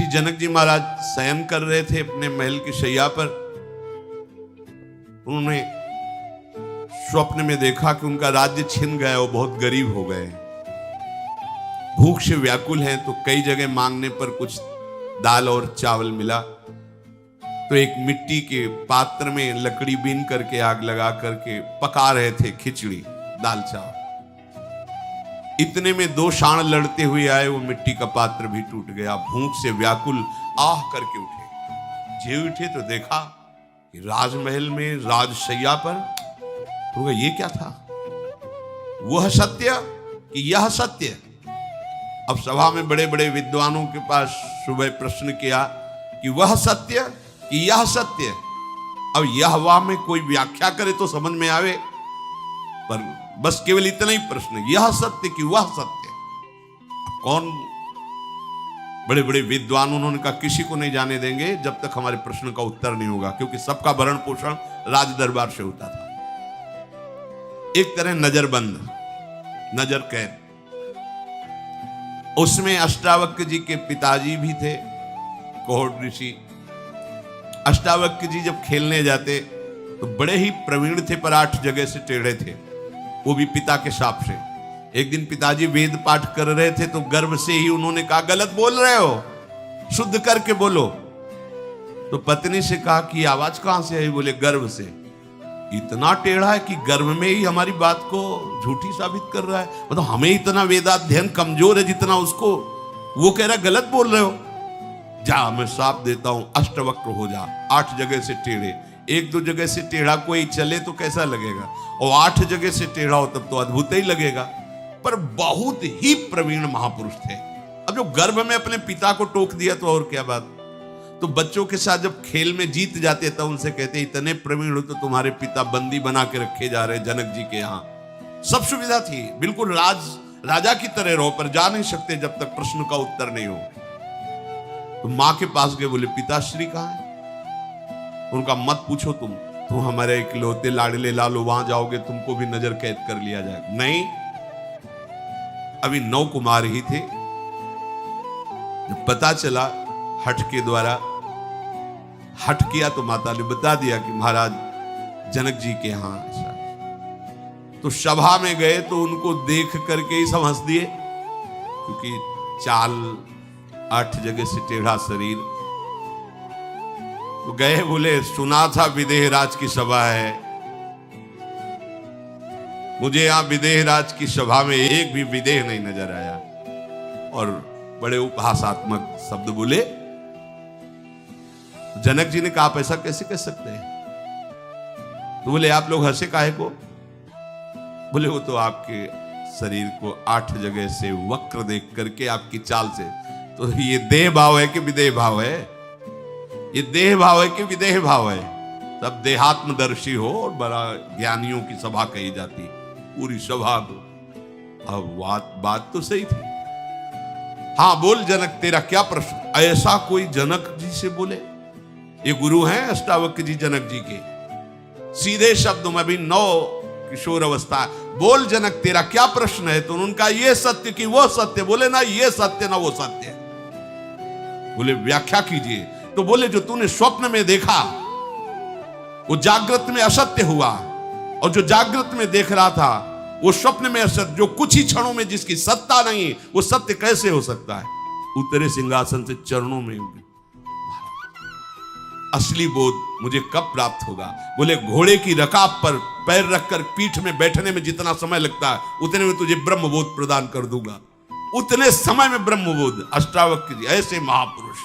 जनक जी महाराज शयन कर रहे थे अपने महल की शैया पर। उन्होंने स्वप्न में देखा कि उनका राज्य छिन गया, वो बहुत गरीब हो गए, भूख से व्याकुल हैं। तो कई जगह मांगने पर कुछ दाल और चावल मिला, तो एक मिट्टी के पात्र में लकड़ी बीन करके आग लगा करके पका रहे थे खिचड़ी दाल चावल। इतने में दो सांड लड़ते हुए आए, वो मिट्टी का पात्र भी टूट गया। भूख से व्याकुल आह करके उठे। जे उठे तो देखा कि राजमहल में राजशैया पर, तो ये क्या था? वह सत्य कि यह सत्य? अब सभा में बड़े बड़े विद्वानों के पास सुबह प्रश्न किया कि वह सत्य कि यह सत्य। अब यह वाह में कोई व्याख्या करे तो समझ में आवे, पर बस केवल इतना ही प्रश्न, यह सत्य कि वह सत्य। कौन बड़े बड़े विद्वान, उन्होंने कहा किसी को नहीं जाने देंगे जब तक हमारे प्रश्न का उत्तर नहीं होगा, क्योंकि सबका भरण पोषण राज दरबार से होता था। एक तरह नजरबंद, नजर कैद। उसमें अष्टावक्र जी के पिताजी भी थे, कोहट ऋषि। अष्टावक्र जी जब खेलने जाते तो बड़े ही प्रवीण थे, पर 8 जगह से टेढ़े थे, वो भी पिता के शाप से। एक दिन पिताजी वेद पाठ कर रहे थे तो गर्व से ही उन्होंने कहा गलत बोल रहे हो, शुद्ध करके बोलो। तो पत्नी से कहा कि आवाज कहां से आई? बोले गर्व से। इतना टेढ़ा है कि गर्व में ही हमारी बात को झूठी साबित कर रहा है। मतलब हमें इतना वेदाध्ययन कमजोर है जितना उसको। वो कह रहा है गलत बोल रहे हो। जा, मैं साफ देता हूं, अष्टवक्र हो जा। 8 जगह से टेढ़े, 1-2 जगह से टेढ़ा कोई चले तो कैसा लगेगा, और 8 जगह से टेढ़ा हो तब तो अद्भुत ही लगेगा। पर बहुत ही प्रवीण महापुरुष थे। अब जो गर्भ में अपने पिता को टोक दिया तो और क्या बात। तो बच्चों के साथ जब खेल में जीत जाते तब उनसे कहते इतने प्रवीण हो तो तुम्हारे पिता बंदी बना के रखे जा रहे जनक जी के यहाँ। सब सुविधा थी, बिल्कुल राजा की तरह रहो, पर जा नहीं सकते जब तक प्रश्न का उत्तर नहीं हो। तो मां के पास गए, बोले पिताश्री कहाँ है? उनका मत पूछो, तुम हमारे इकलौते लाडले लालो, वहां जाओगे तुमको भी नजर कैद कर लिया जाएगा। नहीं, अभी 9 कुमार ही थे। जब पता चला हठ के द्वारा, हठ किया तो माता ने बता दिया कि महाराज जनक जी के यहां ऐसा। तो सभा में गए तो उनको देख करके ही समझ दिए, क्योंकि चाल 8 जगह से टेढ़ा शरीर। तो गए, बोले सुना था विदेह राज की सभा है, मुझे यहां विदेह राज की सभा में एक भी विदेह नहीं नजर आया। और बड़े उपहासात्मक शब्द बोले। जनक जी ने कहा आप ऐसा कैसे कह सकते हैं? तो बोले आप लोग हंसे काहे को? बोले वो तो आपके शरीर को 8 जगह से वक्र देख करके, आपकी चाल से, तो ये देह भाव है कि विदेह भाव है? ये देह भाव है कि विदेह भाव है? तब देहात्मदर्शी हो और बड़ा ज्ञानियों की सभा कही जाती, पूरी सभा को। अब बात तो सही थी। हाँ बोल जनक, तेरा क्या प्रश्न? ऐसा कोई जनक जी से बोले? ये गुरु हैं अष्टावक्र जी जनक जी के। सीधे शब्दों में भी 9 किशोर अवस्था। बोल जनक, तेरा क्या प्रश्न है? तो उनका ये सत्य कि वो सत्य। बोले ना ये सत्य ना वो सत्य। बोले व्याख्या कीजिए। तो बोले जो तूने स्वप्न में देखा वो जागृत में असत्य हुआ, और जो जागृत में देख रहा था वो स्वप्न में असत्य। जो कुछ ही क्षणों में जिसकी सत्ता नहीं, वो सत्य कैसे हो सकता है? उतरे सिंहासन से चरणों में असली बोध मुझे कब प्राप्त होगा? बोले घोड़े की रकाब पर पैर रखकर पीठ में बैठने में जितना समय लगता है, उतने में तुझे ब्रह्म बोध प्रदान कर दूंगा। उतने समय में ब्रह्म बोध। अष्टावक्र जी ऐसे महापुरुष।